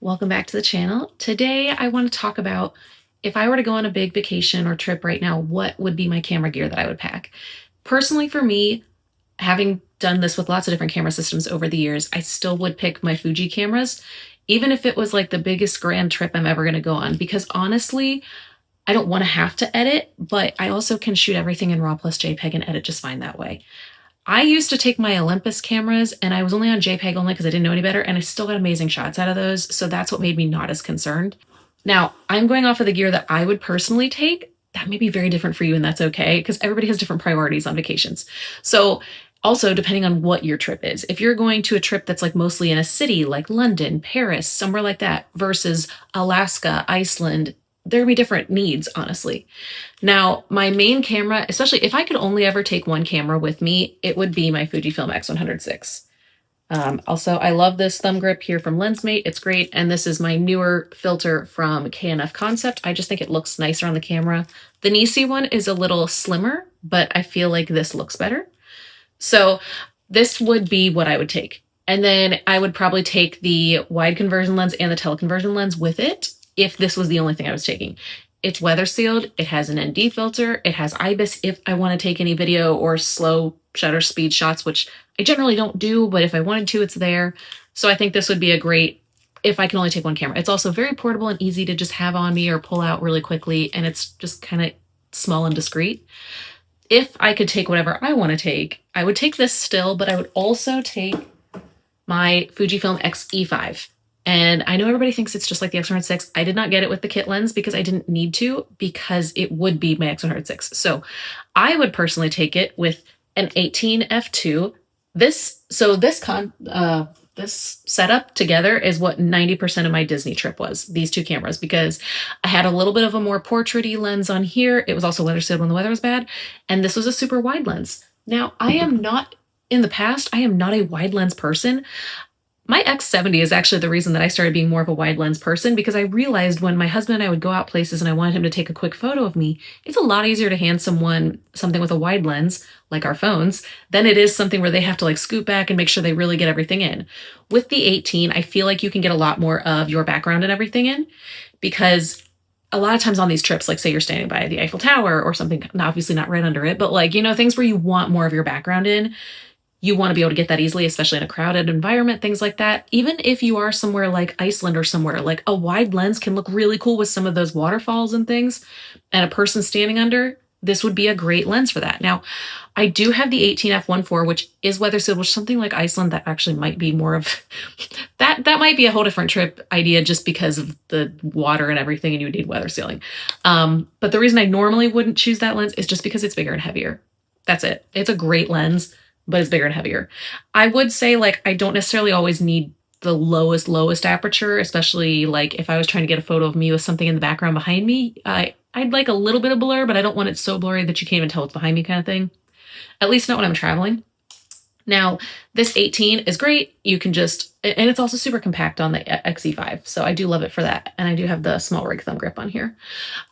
Welcome back to the channel. Today I want to talk about if I were to go on a big vacation or trip right now, what would be my camera gear that I would pack? Personally, for me, having done this with lots of different camera systems over the years, I still would pick my Fuji cameras, even if it was like the biggest grand trip I'm ever going to go on, because honestly, I don't want to have to edit, but I also can shoot everything in RAW plus JPEG and edit just fine that way. I used to take my Olympus cameras and I was only on JPEG only because I didn't know any better, and I still got amazing shots out of those. So that's what made me not as concerned. Now, I'm going off of the gear that I would personally take. That may be very different for you, and that's okay because everybody has different priorities on vacations. So also, depending on what your trip is, if you're going to a trip that's like mostly in a city like London, Paris, somewhere like that, versus Alaska, Iceland, there'd be different needs, honestly. Now, my main camera, especially if I could only ever take one camera with me, it would be my Fujifilm X100vi. Also, I love this thumb grip here from LensMate. It's great. And this is my newer filter from K&F Concept. I just think it looks nicer on the camera. The Nisi one is a little slimmer, but I feel like this looks better. So this would be what I would take. And then I would probably take the wide conversion lens and the teleconversion lens with it if this was the only thing I was taking. It's weather sealed. It has an ND filter. It has IBIS if I want to take any video or slow shutter speed shots, which I generally don't do, but if I wanted to, it's there. So I think this would be a great, if I can only take one camera. It's also very portable and easy to just have on me or pull out really quickly. And it's just kind of small and discreet. If I could take whatever I want to take, I would take this still, but I would also take my Fujifilm X-E5. And I know everybody thinks it's just like the X100vi. I did not get it with the kit lens because I didn't need to, because it would be my X100vi. So I would personally take it with an 18 f2. This setup together is what 90% of my Disney trip was, these two cameras, because I had a little bit of a more portrait-y lens on here. It was also weather sealed when the weather was bad. And this was a super wide lens. Now, in the past, I am not a wide lens person. My X70 is actually the reason that I started being more of a wide lens person, because I realized when my husband and I would go out places and I wanted him to take a quick photo of me, it's a lot easier to hand someone something with a wide lens, like our phones, than it is something where they have to like scoot back and make sure they really get everything in. With the 18, I feel like you can get a lot more of your background and everything in, because a lot of times on these trips, like say you're standing by the Eiffel Tower or something, obviously not right under it, but like, things where you want more of your background in, you want to be able to get that easily, especially in a crowded environment, things like that. Even if you are somewhere like Iceland or somewhere, like a wide lens can look really cool with some of those waterfalls and things, and a person standing under, this would be a great lens for that. Now, I do have the 18 f1.4, which is weather sealed, which something like Iceland, that actually might be more of, that might be a whole different trip idea just because of the water and everything, and you would need weather sealing. But the reason I normally wouldn't choose that lens is just because it's bigger and heavier. That's it. It's a great lens, but it's bigger and heavier. I would say, like, I don't necessarily always need the lowest aperture, especially like if I was trying to get a photo of me with something in the background behind me. I'd like a little bit of blur, but I don't want it so blurry that you can't even tell what's behind me kind of thing. At least not when I'm traveling. Now, this 18 is great. You can just, and it's also super compact on the X-E5. So I do love it for that. And I do have the small rig thumb grip on here.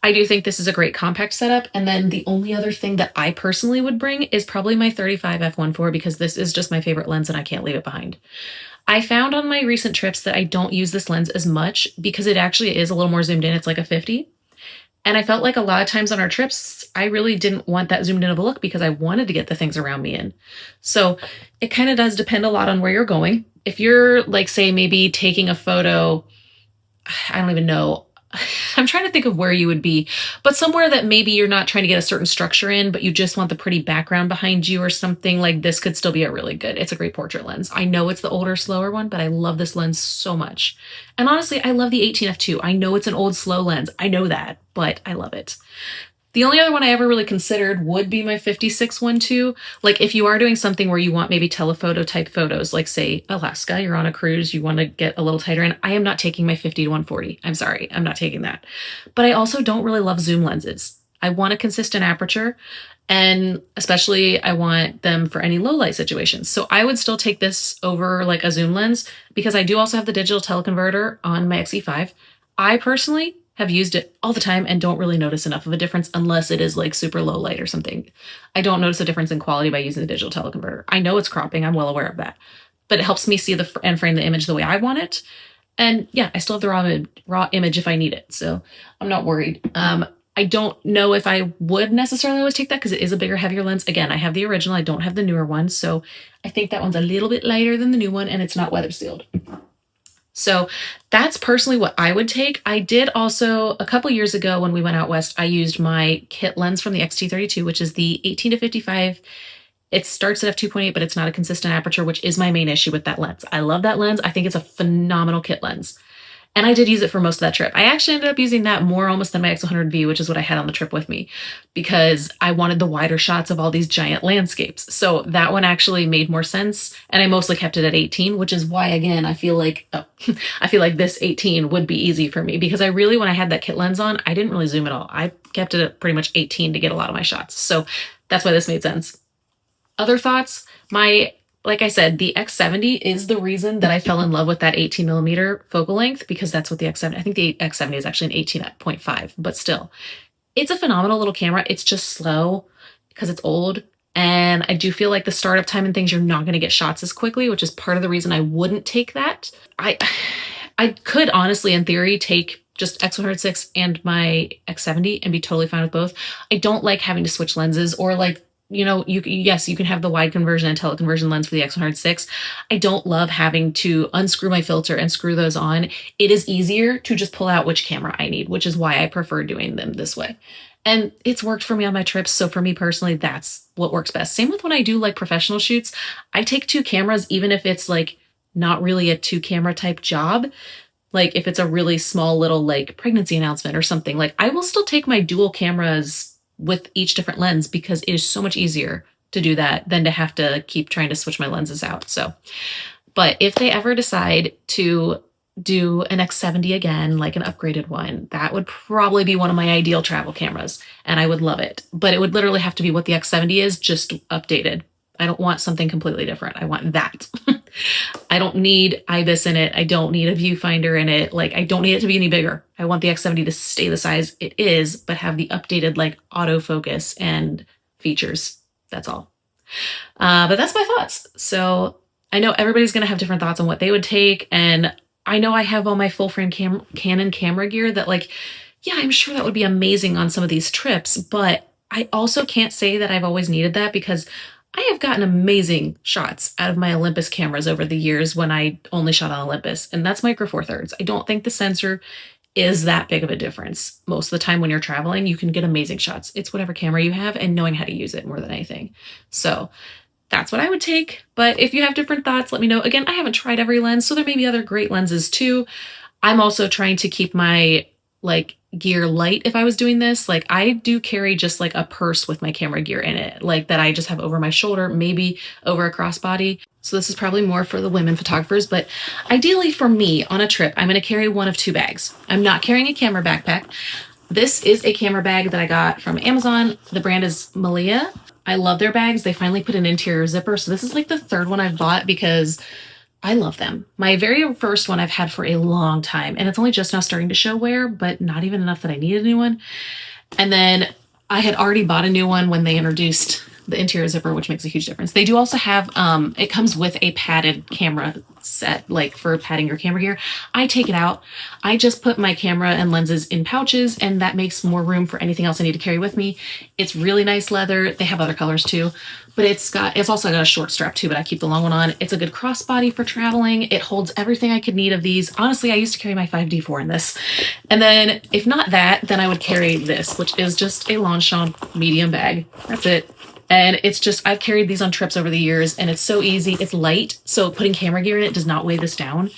I do think this is a great compact setup. And then the only other thing that I personally would bring is probably my 35 f1.4, because this is just my favorite lens and I can't leave it behind. I found on my recent trips that I don't use this lens as much because it actually is a little more zoomed in. It's like a 50. And I felt like a lot of times on our trips, I really didn't want that zoomed in of a look because I wanted to get the things around me in. So it kind of does depend a lot on where you're going. If you're like, say, maybe taking a photo, I don't even know. I'm trying to think of where you would be, but somewhere that maybe you're not trying to get a certain structure in, but you just want the pretty background behind you or something, like this could still be a really good. It's a great portrait lens. I know it's the older, slower one, but I love this lens so much. And honestly, I love the 18 f2. I know it's an old, slow lens. I know that, but I love it. The only other one I ever really considered would be my 56-1.2. Like if you are doing something where you want maybe telephoto type photos, like say Alaska, you're on a cruise, you want to get a little tighter in. I am not taking my 50-140. I'm sorry, I'm not taking that. But I also don't really love zoom lenses. I want a consistent aperture, and especially I want them for any low light situations. So I would still take this over like a zoom lens, because I do also have the digital teleconverter on my X-E5. I personally have used it all the time and don't really notice enough of a difference unless it is like super low light or something. I don't notice a difference in quality by using the digital teleconverter. I know it's cropping, I'm well aware of that, but it helps me see and frame the image the way I want it. And yeah, I still have the raw image if I need it. So I'm not worried. I don't know if I would necessarily always take that because it is a bigger, heavier lens. Again, I have the original. I don't have the newer one. So I think that one's a little bit lighter than the new one and it's not weather sealed. So that's personally what I would take. I did also, a couple years ago when we went out west, I used my kit lens from the X-T32, which is the 18 to 55. It starts at f2.8, but it's not a consistent aperture, which is my main issue with that lens. I love that lens. I think it's a phenomenal kit lens. And I did use it for most of that trip. I actually ended up using that more almost than my X100vi, which is what I had on the trip with me, because I wanted the wider shots of all these giant landscapes. So that one actually made more sense. And I mostly kept it at 18, which is why, again, I feel like this 18 would be easy for me because when I had that kit lens on, I didn't really zoom at all. I kept it at pretty much 18 to get a lot of my shots. So that's why this made sense. Other thoughts, like I said, the X70 is the reason that I fell in love with that 18 millimeter focal length because that's what the X70, I think the X70 is actually an 18.5, but still, it's a phenomenal little camera. It's just slow because it's old. And I do feel like the startup time and things, you're not going to get shots as quickly, which is part of the reason I wouldn't take that. I could honestly, in theory, take just X106 and my X70 and be totally fine with both. I don't like having to switch lenses or yes, you can have the wide conversion and teleconversion lens for the X106. I don't love having to unscrew my filter and screw those on. It is easier to just pull out which camera I need, which is why I prefer doing them this way. And it's worked for me on my trips. So for me personally, that's what works best. Same with when I do like professional shoots. I take two cameras, even if it's like not really a two camera type job. Like if it's a really small little like pregnancy announcement or something, like I will still take my dual cameras with each different lens because it is so much easier to do that than to have to keep trying to switch my lenses out. So, but if they ever decide to do an X70 again, like an upgraded one, that would probably be one of my ideal travel cameras and I would love it. But it would literally have to be what the X70 is, just updated. I don't want something completely different. I want that. I don't need IBIS in it. I don't need a viewfinder in it. Like I don't need it to be any bigger. I want the X70 to stay the size it is, but have the updated like autofocus and features. That's all. But that's my thoughts. So I know everybody's going to have different thoughts on what they would take. And I know I have all my full frame Canon camera gear that like, yeah, I'm sure that would be amazing on some of these trips, but I also can't say that I've always needed that because I have gotten amazing shots out of my Olympus cameras over the years when I only shot on Olympus, and that's micro four thirds. I don't think the sensor is that big of a difference. Most of the time when you're traveling, you can get amazing shots. It's whatever camera you have and knowing how to use it more than anything. So that's what I would take. But if you have different thoughts, let me know. Again, I haven't tried every lens, so there may be other great lenses too. I'm also trying to keep my like gear light if I was doing this. Like I do carry just like a purse with my camera gear in it, like that I just have over my shoulder, maybe over a crossbody. So this is probably more for the women photographers, but ideally for me on a trip, I'm going to carry one of two bags. I'm not carrying a camera backpack. This is a camera bag that I got from Amazon. The brand is Malia. I love their bags. They finally put an interior zipper. So this is like the third one I've bought because I love them. My very first one I've had for a long time, and it's only just now starting to show wear, but not even enough that I needed a new one. And then I had already bought a new one when they introduced the interior zipper, which makes a huge difference. They do also have, it comes with a padded camera set, like for padding your camera gear. I take it out. I just put my camera and lenses in pouches, and that makes more room for anything else I need to carry with me. It's really nice leather. They have other colors too, but it's also got a short strap too, but I keep the long one on. It's a good crossbody for traveling. It holds everything I could need of these. Honestly, I used to carry my 5D4 in this. And then if not that, then I would carry this, which is just a Longchamp medium bag. That's it. And it's just, I've carried these on trips over the years and it's so easy. It's light. So putting camera gear in it does not weigh this down.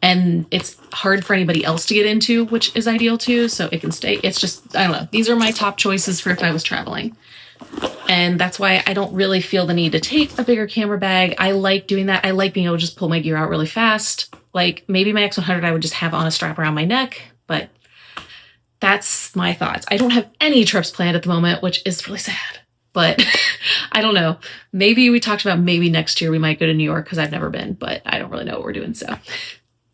And it's hard for anybody else to get into, which is ideal too. So it can stay. It's just, I don't know. These are my top choices for if I was traveling. And that's why I don't really feel the need to take a bigger camera bag. I like doing that. I like being able to just pull my gear out really fast. Like maybe my X100 I would just have on a strap around my neck, but that's my thoughts. I don't have any trips planned at the moment, which is really sad. But I don't know. Maybe we talked about maybe next year we might go to New York because I've never been, but I don't really know what we're doing. So